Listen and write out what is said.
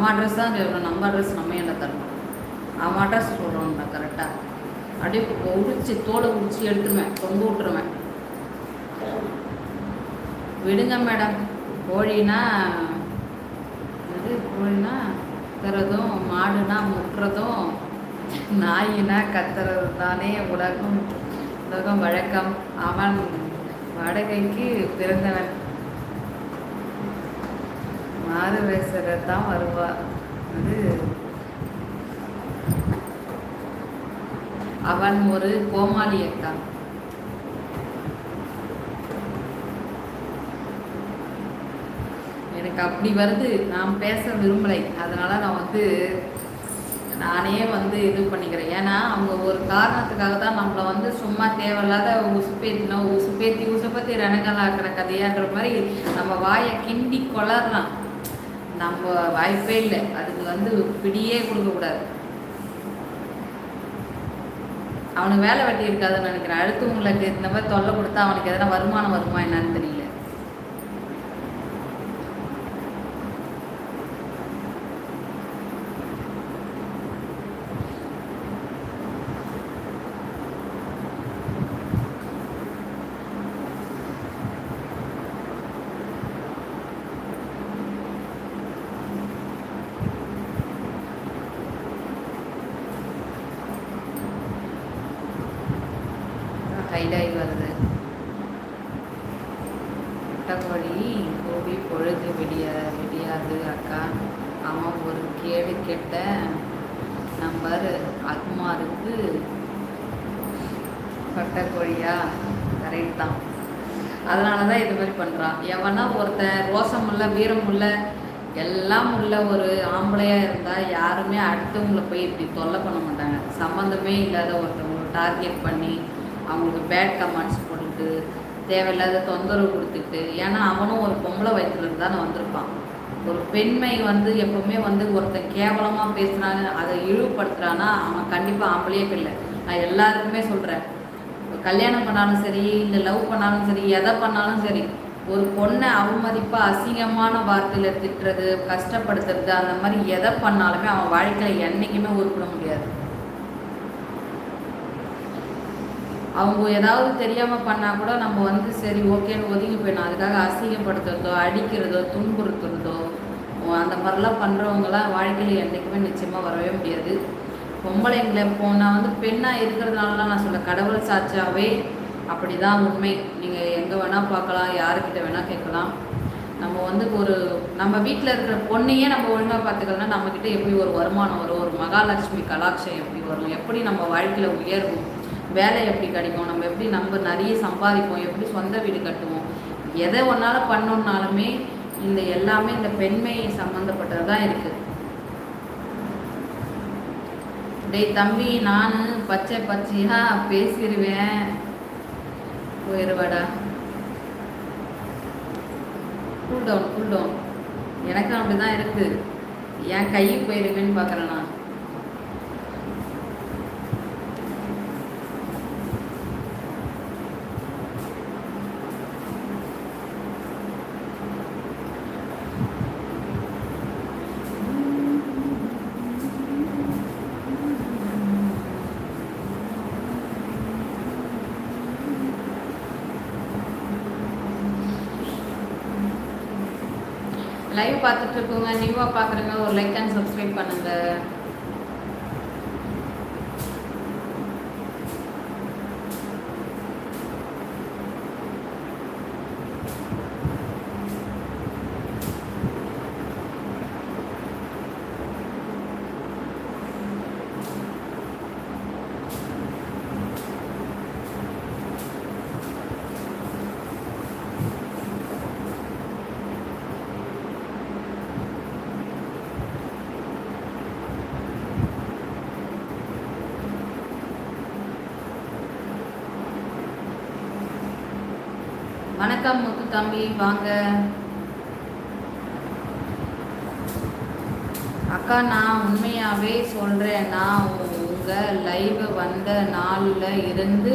அவன் அட்ரஸ் தான் சொல்லணும், நம்ம அட்ரஸ் நம்ம என்ன தரணும். அவன் அட்ரஸ் சொல்கிறோம்டா கரெக்டாக. அப்படியே உரிச்சு தோலை உரிச்சு எடுத்துருவேன், தொங்க விட்டுருவேன். விடுங்க மேடம். கோழினா இது, கோழினா கத்துறதும், மாடுனா முட்டுறதும், நாயினா கத்துறது தானே உலகம் வழக்கம். அவன் வாடகைக்கு பிறந்தவன், மாறு வேசுறதான் வருவா. அது அவன் ஒரு கோமாளி அக்கா. எனக்கு அப்படி வருது, நான் பேச விரும்பலை. அதனால நான் நானே இது பண்ணிக்கிறேன். ஏன்னா அவங்க ஒரு காரணத்துக்காக தான் நம்மளை சும்மா தேவையில்லாத உசுப்பேத்தி ரணங்கள் ஆக்கிற கதையான்ற மாதிரி நம்ம வாயை கிண்டி கொளறலாம். நம்ம வாய்ப்பே இல்லை, அதுக்கு பிடியே கொடுக்கக்கூடாது. அவனுக்கு வேலை வெட்டி இருக்காதுன்னு நினைக்கிறேன். அடுத்தவங்களுக்கு இந்த மாதிரி தொல்லை கொடுத்தா அவனுக்கு எதனா வருமானம் வருமா என்னன்னு தெரியல. ஹைடாகி வருது. முட்டைக்கோழி கோழி பொழுது விடியாது அக்கா. அவன் ஒரு கேடு கெட்ட நம்பர். அக்மாருக்கு பட்டைக்கோழியா? கரெக்ட் தான். அதனால தான் இது மாதிரி பண்ணுறான். எவனா ஒருத்தன் ரோசமுள்ள வீரமுள்ள எல்லாம் உள்ள ஒரு ஆம்பளையாக இருந்தால் யாருமே அடுத்தவங்களை போய் இப்படி தொல்லை பண்ண மாட்டாங்க. சம்மந்தமே இல்லாத ஒருத்தவங்களை டார்கெட் பண்ணி அவங்களுக்கு பேட் கமெண்ட்ஸ் போட்டுட்டு தேவையில்லாத தொந்தரவு கொடுத்துட்டு. ஏன்னா அவனும் ஒரு பொம்பளை வயிற்றுலேருந்து தானே வந்திருப்பான். ஒரு பெண்மை எப்போவுமே ஒருத்தன் கேவலமாக பேசுகிறாங்க, அதை இழிவுபடுத்துகிறான்னா அவன் கண்டிப்பாக ஆம்பளையே இல்லை. நான் எல்லாருக்குமே சொல்கிறேன், கல்யாணம் பண்ணாலும் சரி, இல்லை லவ் பண்ணாலும் சரி, எதை பண்ணாலும் சரி, ஒரு பொண்ணை அவமதிப்பாக அசிங்கமான வார்த்தையில் திட்டுறது, கஷ்டப்படுத்துறது, அந்த மாதிரி எதை பண்ணாலுமே அவன் வாழ்க்கையில் என்றைக்குமே உருப்பிட முடியாது. அவங்க ஏதாவது தெரியாமல் பண்ணால் கூட நம்ம சரி ஓகேன்னு ஒதுங்கி போயிடணும். அதுக்காக அசிங்கப்படுத்துறதோ, அடிக்கிறதோ, துன்புறுத்துறதோ, அந்த மாதிரிலாம் பண்ணுறவங்களாம் வாழ்க்கையில் என்றைக்குமே நிச்சயமாக வரவே முடியாது. பொம்பளைங்களை நான் பெண்ணாக இருக்கிறதுனாலலாம் நான் சொல்ல, கடவுள் சாட்சியாகவே அப்படி தான் உண்மை. நீங்கள் எங்கே வேணால் பார்க்கலாம், யாருக்கிட்ட வேணால் கேட்கலாம். நம்ம நம்ம வீட்டில் இருக்கிற பொண்ணையே நம்ம ஒழுங்காக பார்த்துக்கலன்னா நம்மக்கிட்ட எப்படி ஒரு வருமானம் வரும், ஒரு மகாலட்சுமி கலாட்சம் எப்படி வரும், எப்படி நம்ம வாழ்க்கையில் உயர்வும், வேலை எப்படி கிடைக்கும், நம்ம எப்படி நிறைய சம்பாதிப்போம், எப்படி சொந்த வீடு கட்டுவோம். எதை ஒன்றால் பண்ணோம்னாலுமே எல்லாமே இந்த பெண்மை சம்மந்தப்பட்டது தான் இருக்குது. டேய் தம்பி, நான் பச்சையாக பேசிடுவேன், போயிடுவாடா. Cool down. எனக்கும் அப்படி தான் இருக்குது. என் கையை போயிடுவேன்னு பார்க்குறேன் நான். லைவ் பார்த்துட்டு இருக்கோங்க, நியூவாக பார்க்குறேங்க, ஒரு லைக் அண்ட் சப்ஸ்கிரைப் பண்ணுங்கள். வணக்கம் முத்து தம்பி, வாங்க அக்கா. நான் உண்மையாகவே சொல்கிறேன், நான் உங்கள் லைவ் வந்த நாளில் இருந்து